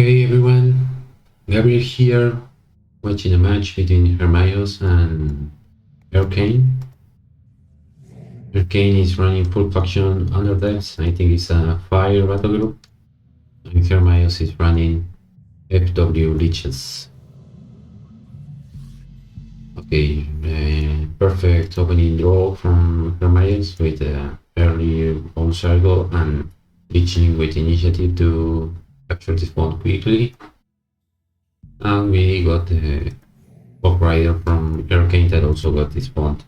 Hey everyone, Gabriel here, watching a match between Hermaios and Rkane. Rkane is running full faction under depths. I think it's a fire battle group, and Hermaios is running FW Liches. Okay, perfect opening draw from Hermaios with early bone circle and reaching with initiative to capture this bond quickly. And we got the Pop Rider from Rkane that also got this bond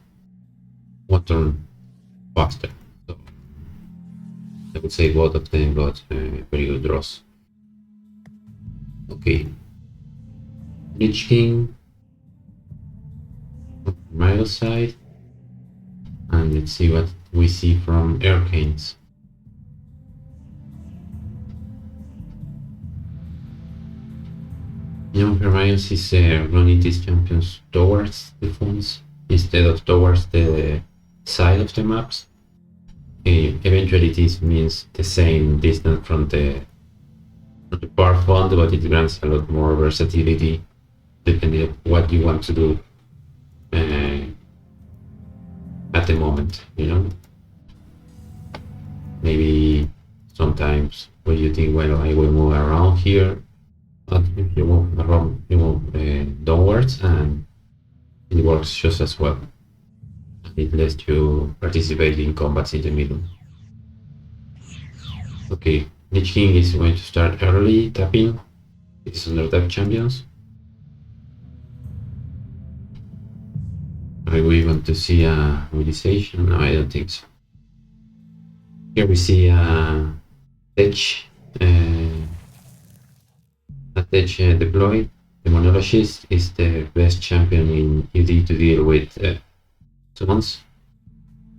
one turn faster. So I would say both of them got very good draws. Okay, Lich King from Mario side, and let's see what we see from Rkane's. Young Hermaios is running these champions towards the phones instead of towards the side of the maps. Eventually this means the same distance from the bar font, but it grants a lot more versatility depending on what you want to do at the moment, you know? Maybe sometimes when you think, well, I will move around here, but if you move around, you move downwards, and it works just as well. It lets you participate in combats in the middle. Okay, Lich King is going to start early tapping. It's under tap champions. Are we going to see a mobilization? No, I don't think so. Here we see a tech deploy. The Monologist is the best champion in UD to deal with summons.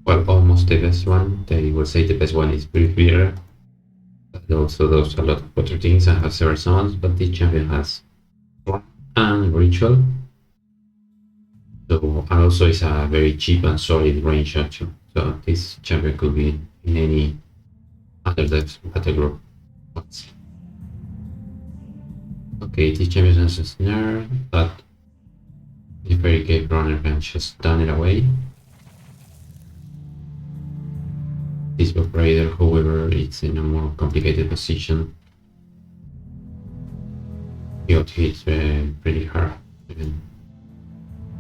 Well, almost the best one. They will say the best one is Briefer. That also does a lot of other things and has several summons, but this champion has one and ritual. So, and also is a very cheap and solid range option. So this champion could be in any other depth battle group. Okay, this champion has a snare, but the Fairy Cave Runner can just stun it away. This Bob Raider, however, it's in a more complicated position. He got hit pretty hard. Even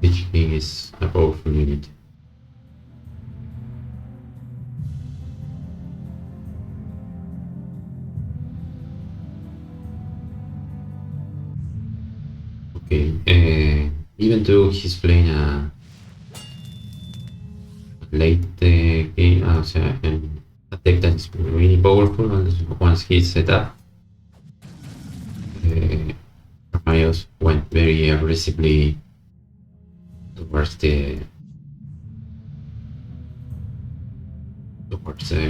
Lich King is a powerful unit. Okay, even though he's playing a late game, a deck that is really powerful once he's set up, Hermaios went very aggressively towards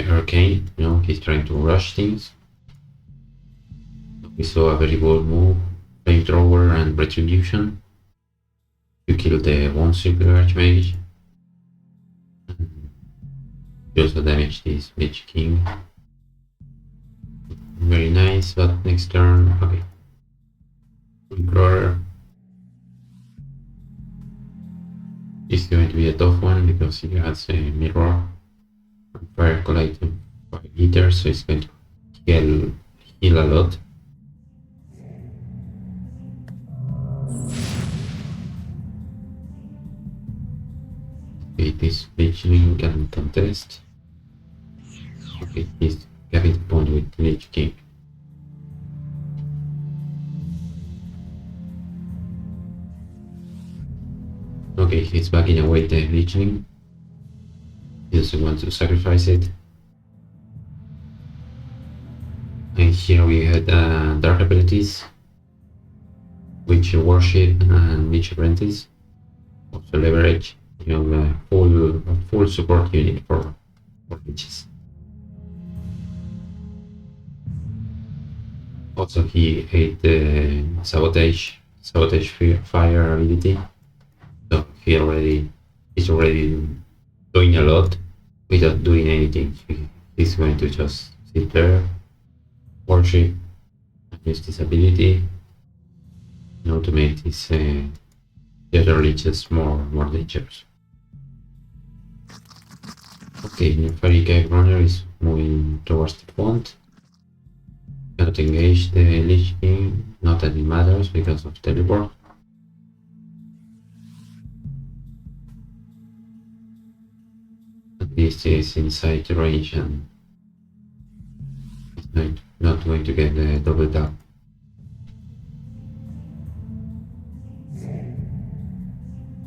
Rkane. You know, he's trying to rush things. We saw a very bold move, Flamethrower and Retribution, to kill the one Circular Archmage. He also damaged this Lich King. Very nice, but next turn, okay. Crawler is going to be a tough one because he has a mirror and fire collecting 5 liters, so it's going to heal a lot. Okay, this Lichling can contest. Okay, he's having the point with Lich King. Okay, he's backing away the Lichling. He doesn't want to sacrifice it. And here we had Dark Abilities, Witch Worship and Witch Apprentice. Also leverage, you know, a full support unit for Liches. Also he ate the Sabotage Fire ability. So he's already doing a lot without doing anything. He's going to just sit there, worship, and use this ability, to make this the other Liches more dangerous. Okay, new fairy cave runner is moving towards the font. Cannot engage the Lich King, not that it matters because of teleport. This is inside the range and it's not going to get the double tap.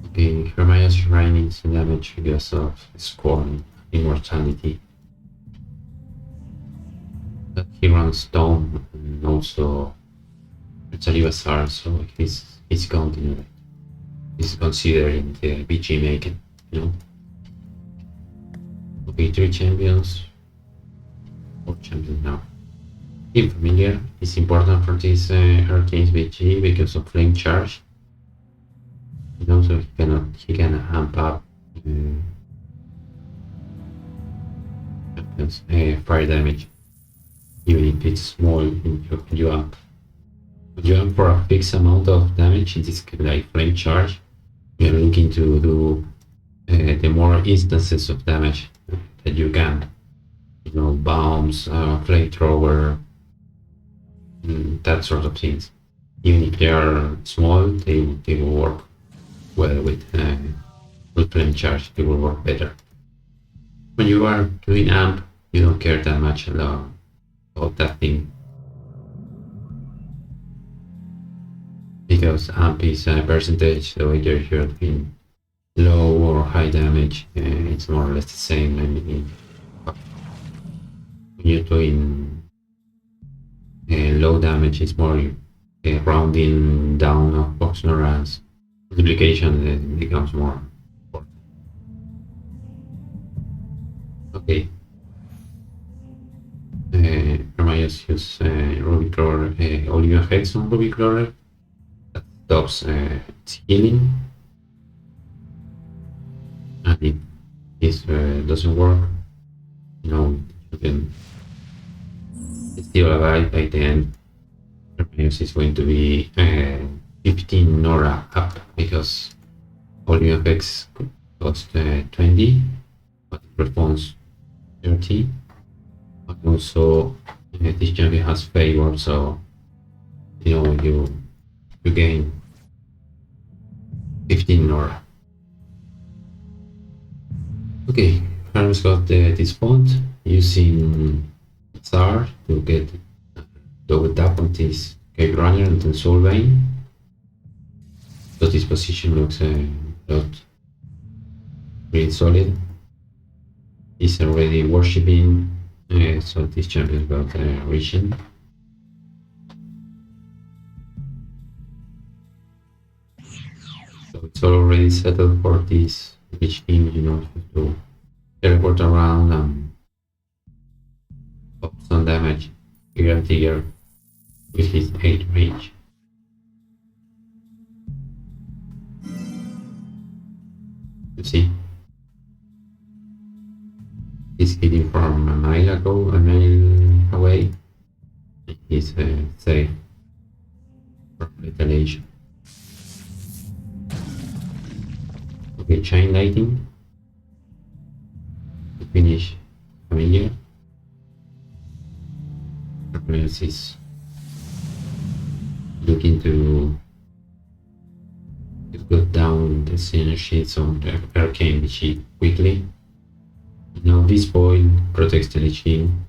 Okay, Hermaios and Rkane needs damage because of Scorn Immortality. But he runs Stone and also Bazaar, so he's continuing. He's considering the BG making, Okay, 3 champions. 4 champions now. Team Familiar is important for this Hurricane's BG because of Flame Charge. So he can amp up fire damage, even if it's small. You amp for a fixed amount of damage. In this case, like Flame Charge, you're looking to do the more instances of damage that you can. Bombs, flamethrower, that sort of things. Even if they are small, they will work well with Flame Charge. They will work better. When you are doing amp, you don't care that much about that thing, because amp is a percentage, so either you're doing low or high damage, it's more or less the same. When you're doing low damage, it's more rounding down of box runs. Multiplication becomes more important. Okay. Hermaios use Ruby Crawler, Olivian Hex on Ruby Crawler. That stops its healing. And if this doesn't work, you can still alive by the end. Hermaios is going to be 15 Nora up because Olivian Hex cost 20, but it responds 30. And also this champion has favor, so you gain 15 Nora. Okay, Hermes got this font using Tsar to get double tap on this Cave Runner and then Soul Vein. So this position looks not really solid. He's already worshipping, so this champion got region. So it's already settled for this Lich King, to teleport around and pop some damage here and there with his 8 range. You see, he's hitting from a mile away. He's safe from retaliation. Okay, Chain Lightning to finish Familiar. Hermaios is looking to put down the synergies on the Arcane BG quickly. Now this foil protects the Lich King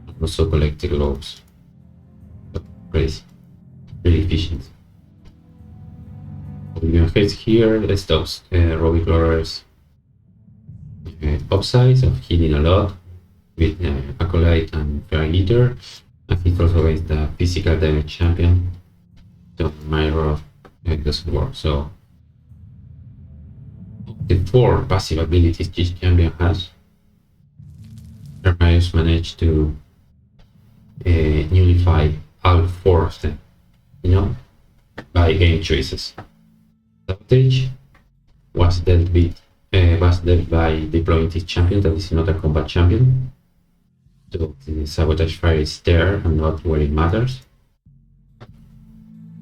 and also collect the globes. Crazy, really efficient. Olivian Hex here stops Ruby Crawler's upsides of healing a lot with Acolyte and Fairy Eater, and he also gets the physical damage champion, so Mirror doesn't work. So the 4 passive abilities this champion has, Hermaios managed to nullify all 4 of them, by game choices. Sabotage was dealt by deploying this champion that is not a combat champion. So the sabotage fire is there and not where it matters.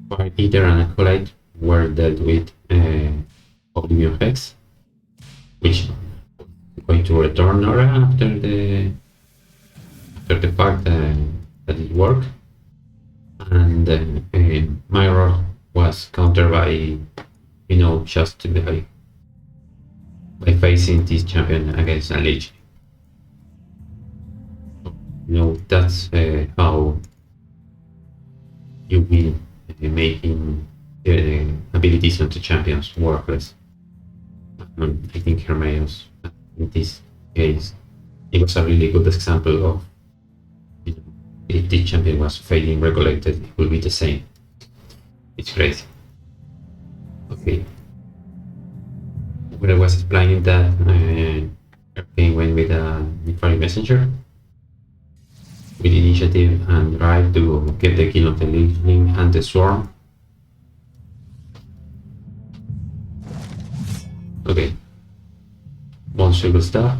Fire Eater and Acolyte were dealt with Oblivion Hex, which is going to return Nora after the fact that it worked. And Mirror was countered by, just by facing this champion against a Lich. That's how you win, making the abilities of the champions worthless. I think Hermaios, in this case, it was a really good example of, if the champion was failing regulated, it will be the same. It's crazy. Okay. When I was explaining that, Rkane went with a Nefari Messenger with initiative and drive to get the kill of the Lichling and the Swarm. Okay. One circle stuff.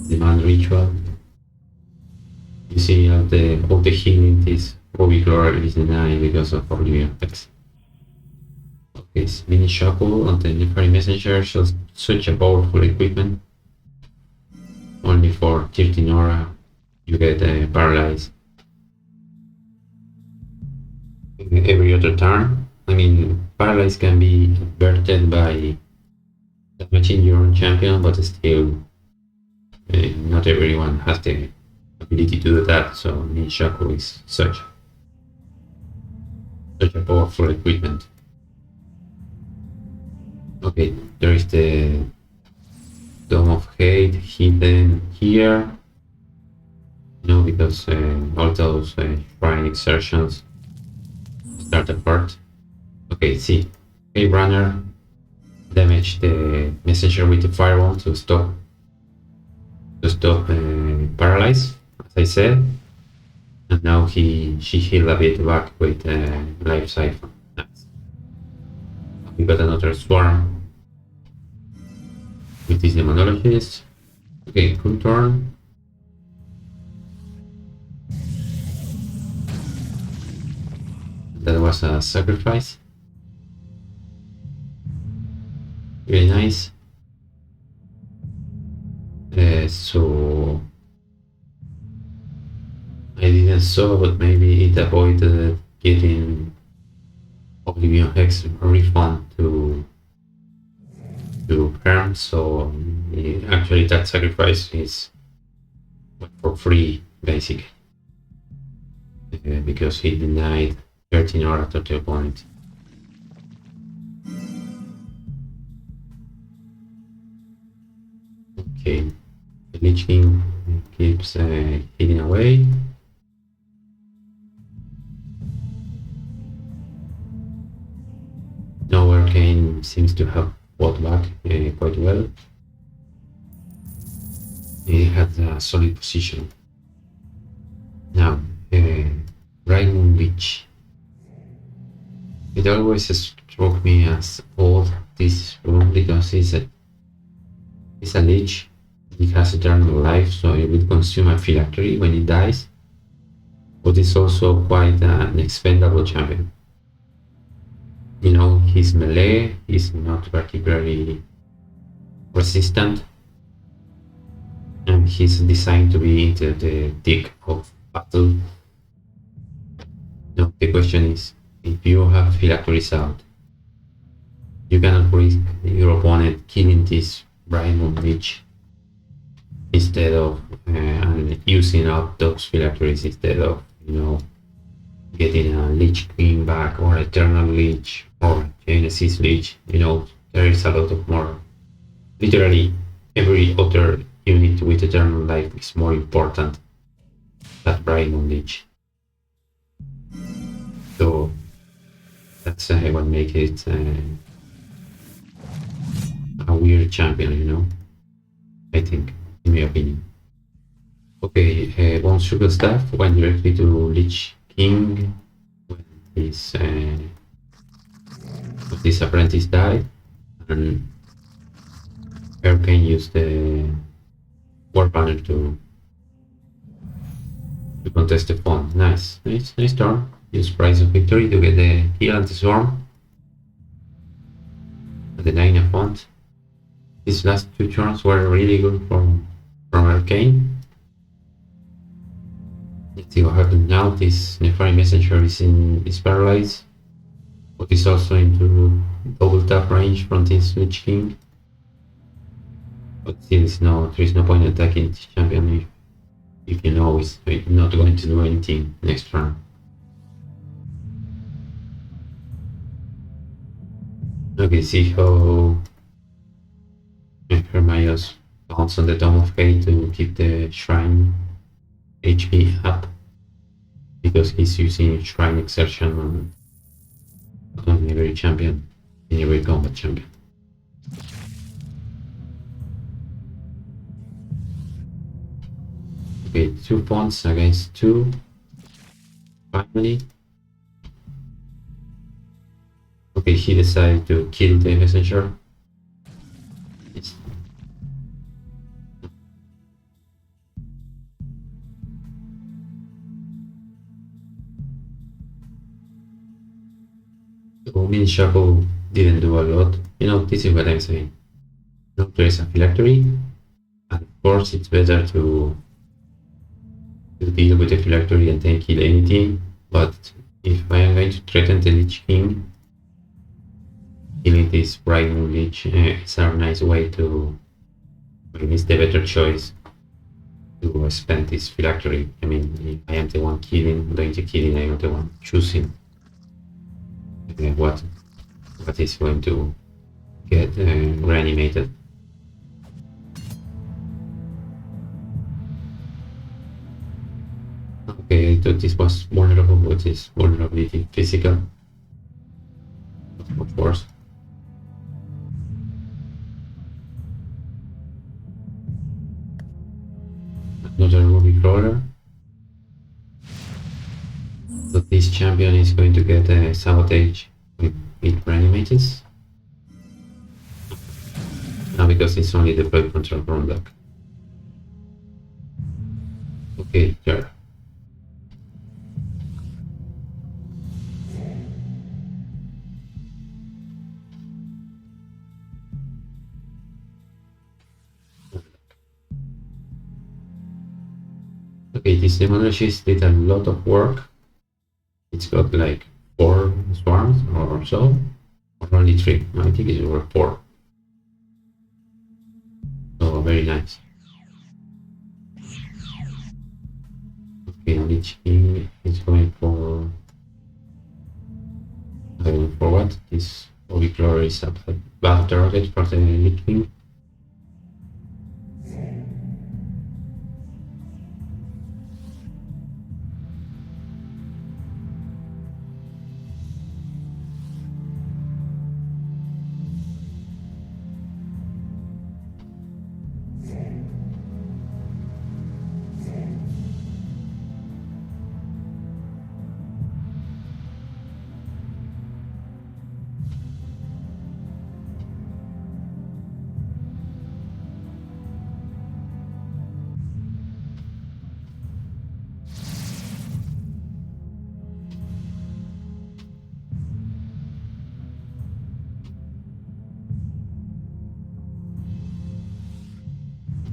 Demand ritual. You see all the healing is Ruby is denied because of Oblivion Hex. Okay, mini shackle on the Nefari Messenger, just such a powerful equipment. Only for 13 aura you get paralyzed. Every other turn. I mean, paralyze can be averted by damaging your own champion, but still, not everyone has the ability to do that. So Nishaku is such a powerful equipment. Okay, there is the Dome of Hate hidden here. Because all those shrine exertions start apart. Okay, see, Cave Runner damage the messenger with the fireball to stop paralyze, as I said, and now she healed a bit back with life siphon. Nice. We got another swarm with this demonologist. Okay, cool turn. That was a sacrifice. Really nice. So I didn't saw, but maybe it avoided getting Oblivion Hex refund to Herm. So actually, that sacrifice is for free, basically, because he denied 13 aura to the opponent. Okay, the Lich King keeps hitting away. Now Rkane seems to have fought back quite well. He had a solid position. Now, Raimund Lich. It always struck me as odd, this room, because it's a Lich. It has eternal life, so it will consume a phylactery when it dies. But it's also quite an expendable champion. His melee is not particularly resistant, and he's designed to be into the thick of battle. Now the question is, if you have phylacteries out, you cannot risk your opponent killing this Raimund Lich instead of using up those phylacteries instead of getting a Lich King back or Eternal Lich or Genesis Lich. There is a lot of more. Literally, every other unit with Eternal Life is more important than Raimund Lich. So that's what makes it a weird champion, I think, in my opinion. Okay, one sugar staff went directly to Lich King when This apprentice died, and Rkane used the war banner to contest the font. Nice turn. Use Price of Victory to get the kill anti-swarm and the Dyna font. These last two turns were really good from Rkane. Let's see what happens now. This Nefari Messenger is paralyzed, but is also into double tap range from this Lich King. But still, there is no point attacking this champion if you know it's not going to do anything next turn. Okay, see how Hermaios bounce on the Dome of Hate to keep the Shrine HP up, because he's using Shrine Exertion on not only every champion, in every combat champion. Okay, 2 fonts against 2. Finally. Okay, he decided to kill the messenger. So Min Shackle didn't do a lot. This is what I'm saying. There is a phylactery, and of course it's better to deal with the phylactery and then kill anything, but if I am going to threaten the Lich King, killing this Bright Moon Lich is a nice way to, it's the better choice to spend this phylactery. I mean, if I am the one doing the killing, I am the one choosing what is going to get reanimated. Okay, I thought this was vulnerable, but this vulnerability physical, of course. Another Ruby Crawler. So this champion is going to get a sabotage with reanimates. Now because it's only deployed control from block. Okay, sure. Okay, this Demonologist did a lot of work. It's got like 4 swarms or so, or only 3. No, I think it were 4. So very nice. Okay, Lich King is going for what? This Holy Glory is a bad target for the Lich King.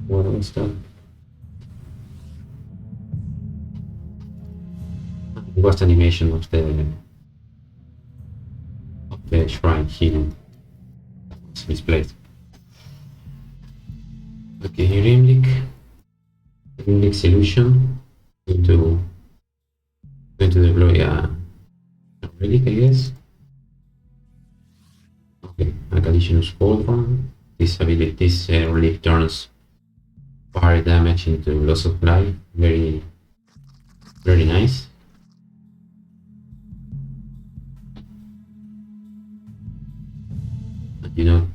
What was that? It was the animation of the shrine healing. It's misplaced. Okay, Rimlick solution into deploy a relic, I guess. Okay, a Galicianus Cauldron. This relic turns fire damage into loss of life. Very nice. And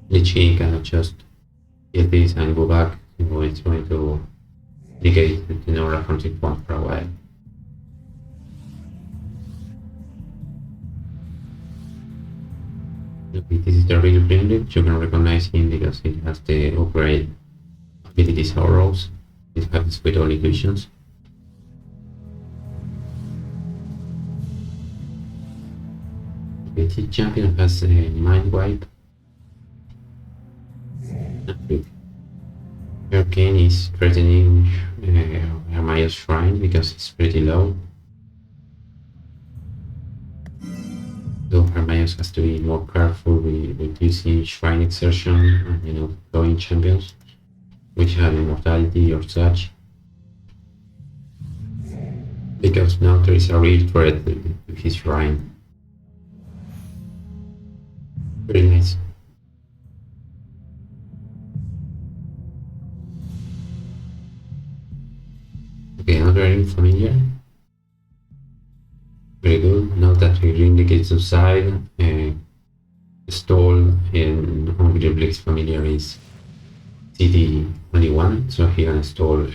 Lich King cannot just get this and go back. It's going to negate the referencing point for a while. Okay, this is the real Grimlock. You can recognize him because it has the upgrade abilities or roles. It happens with all equations. Okay, this champion has a mind wipe. Rkane is threatening Hermaios Shrine because it's pretty low. So Hermaios has to be more careful with using Shrine Exertion and, throwing champions which have immortality or such. Because now there is a real threat to his shrine. Very nice. Okay, another familiar. Very good. Now that we indicates outside, stall and Blix familiar is CD only one, so he can stall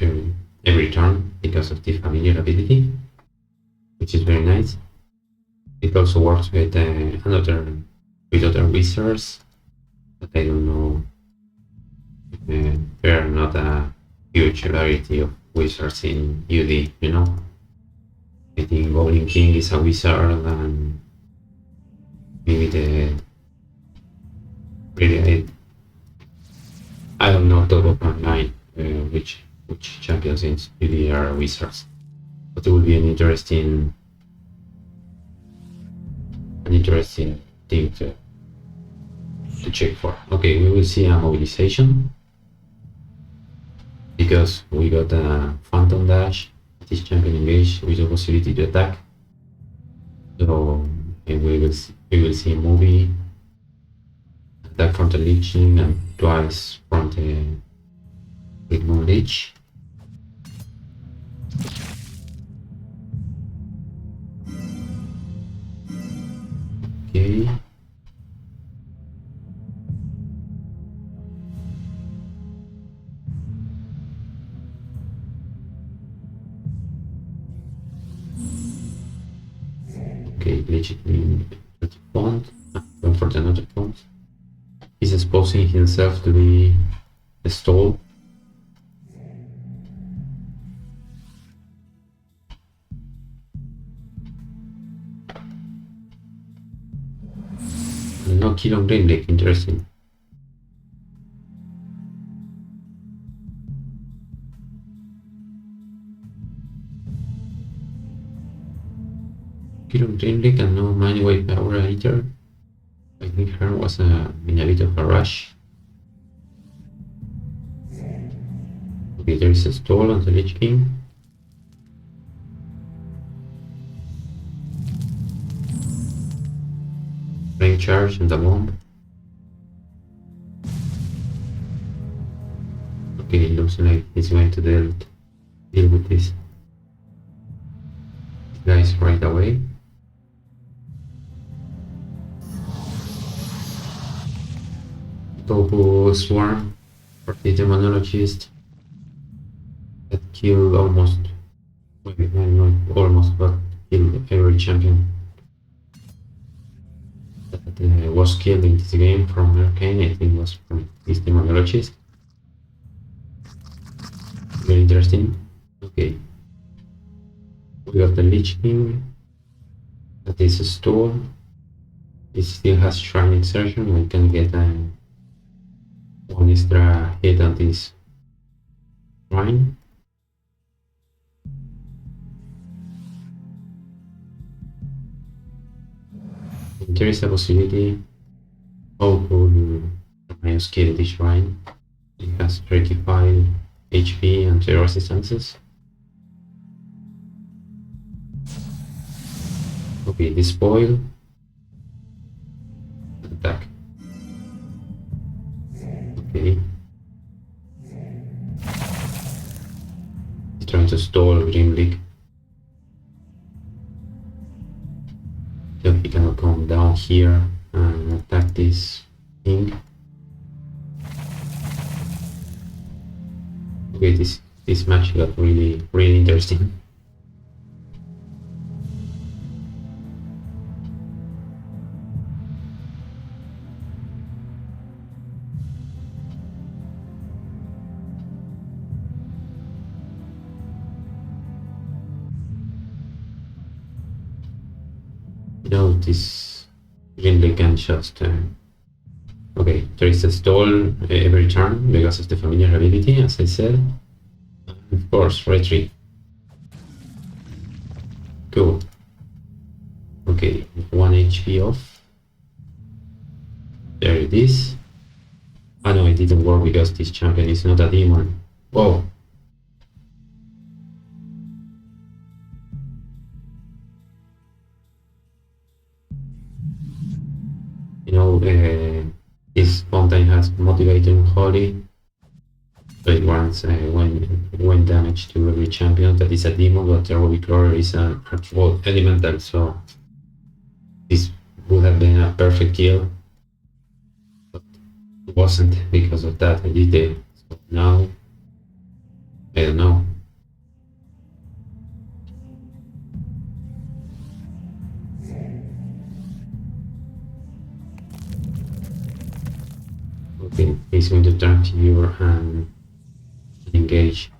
every turn because of the familiar ability, which is very nice. It also works with other wizards, but I don't know. There are not a huge variety of wizards in UD, I think Goblin King is a wizard, and maybe I don't know top of my mind which champions in UD are wizards, but it would be an interesting thing to check for. Okay, we will see a mobilization because we got a Phantom Dash. This champion engaged with the possibility to attack. So we will see a movie attack from the Liches and twice from the Big Moon Lich. Okay. Okay, Lich in the font. Going for another font. He's exposing himself to be a stall. No kill on Green Lake, interesting. Kill on Green Lake and no Mindwave Power either. I think her was in a bit of a rush. Okay, there is a stall on the Lich King. Flame charge and the bomb. Okay, it looks like he's going to deal with this guys right away. Topo Swarm for the Demonologist that killed almost, not almost, but killed every champion that was killed in this game from Rkane. I think was from this Demonologist. Very interesting. Okay. We got the Lich King. That is a stall. It still has Shrine Exertion. We can get one extra hit on this shrine. There is a possibility. Oh, could Hermaios kill this shrine? It has 35 HP and 0 resistances. Okay, despoil. Attack. Okay. He's trying to stall Green League. So he cannot come down here and attack this thing. Okay, this match got really interesting. This really can just okay, there is a stall every turn because of the familiar ability, as I said. And of course, retreat. Cool. Okay, 1 HP off. There it is. Oh no, it didn't work because this champion is not a demon. Whoa. This fountain has motivating holy. So it grants when damage to every champion that is a demon, but Heroic Roar is an actual elemental, so this would have been a perfect kill. But it wasn't because of that detail. So now I don't know. Okay, he's going to turn to you and engage.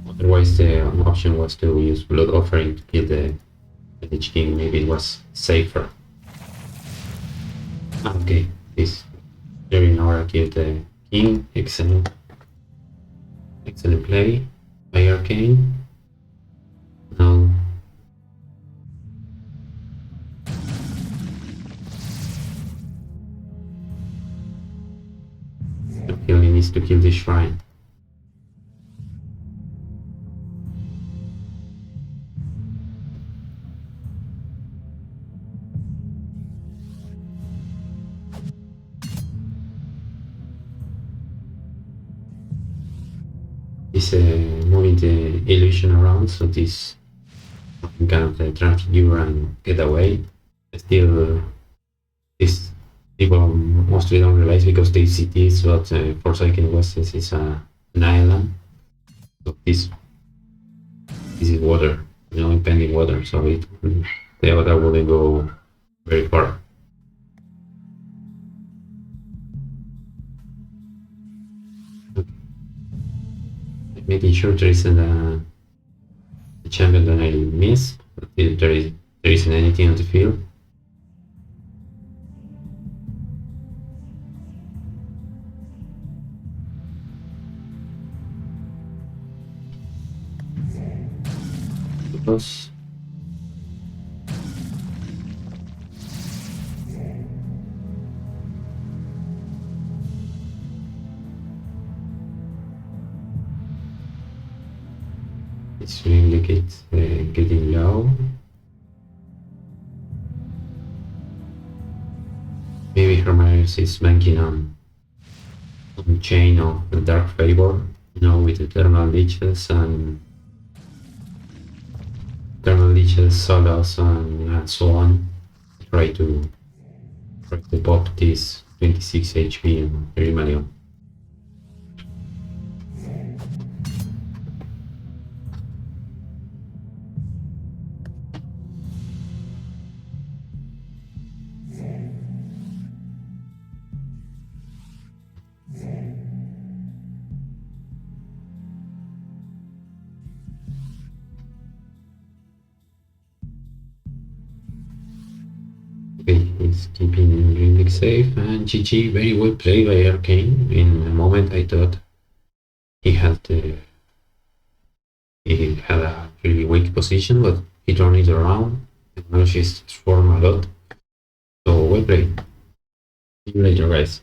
Otherwise, the option was to use Blood Offering to kill the Lich King. Maybe it was safer. Okay, this Jerry Nora killed the King. Excellent. Excellent play by Rkane. Now he only needs to kill the shrine. He's moving the illusion around, so this can transfigure and get away. Still, this people mostly don't realize because they see this, but Forsaken Westes is an island. So this is water, impending water, so the avatar wouldn't go very far. Making sure there isn't a champion that I miss, but there isn't anything on the field. Because it's really getting low. Maybe Hermaios is banking on chain of the Dark Favor, with Eternal Liches and Solas and so on. Try to pop this 26 HP and Hermaios. Okay, he's keeping Limbic safe, and GG, very well played by Rkane. In a moment I thought he had a really weak position, but he turned it around and managed to transform a lot. So well played. See you later, guys.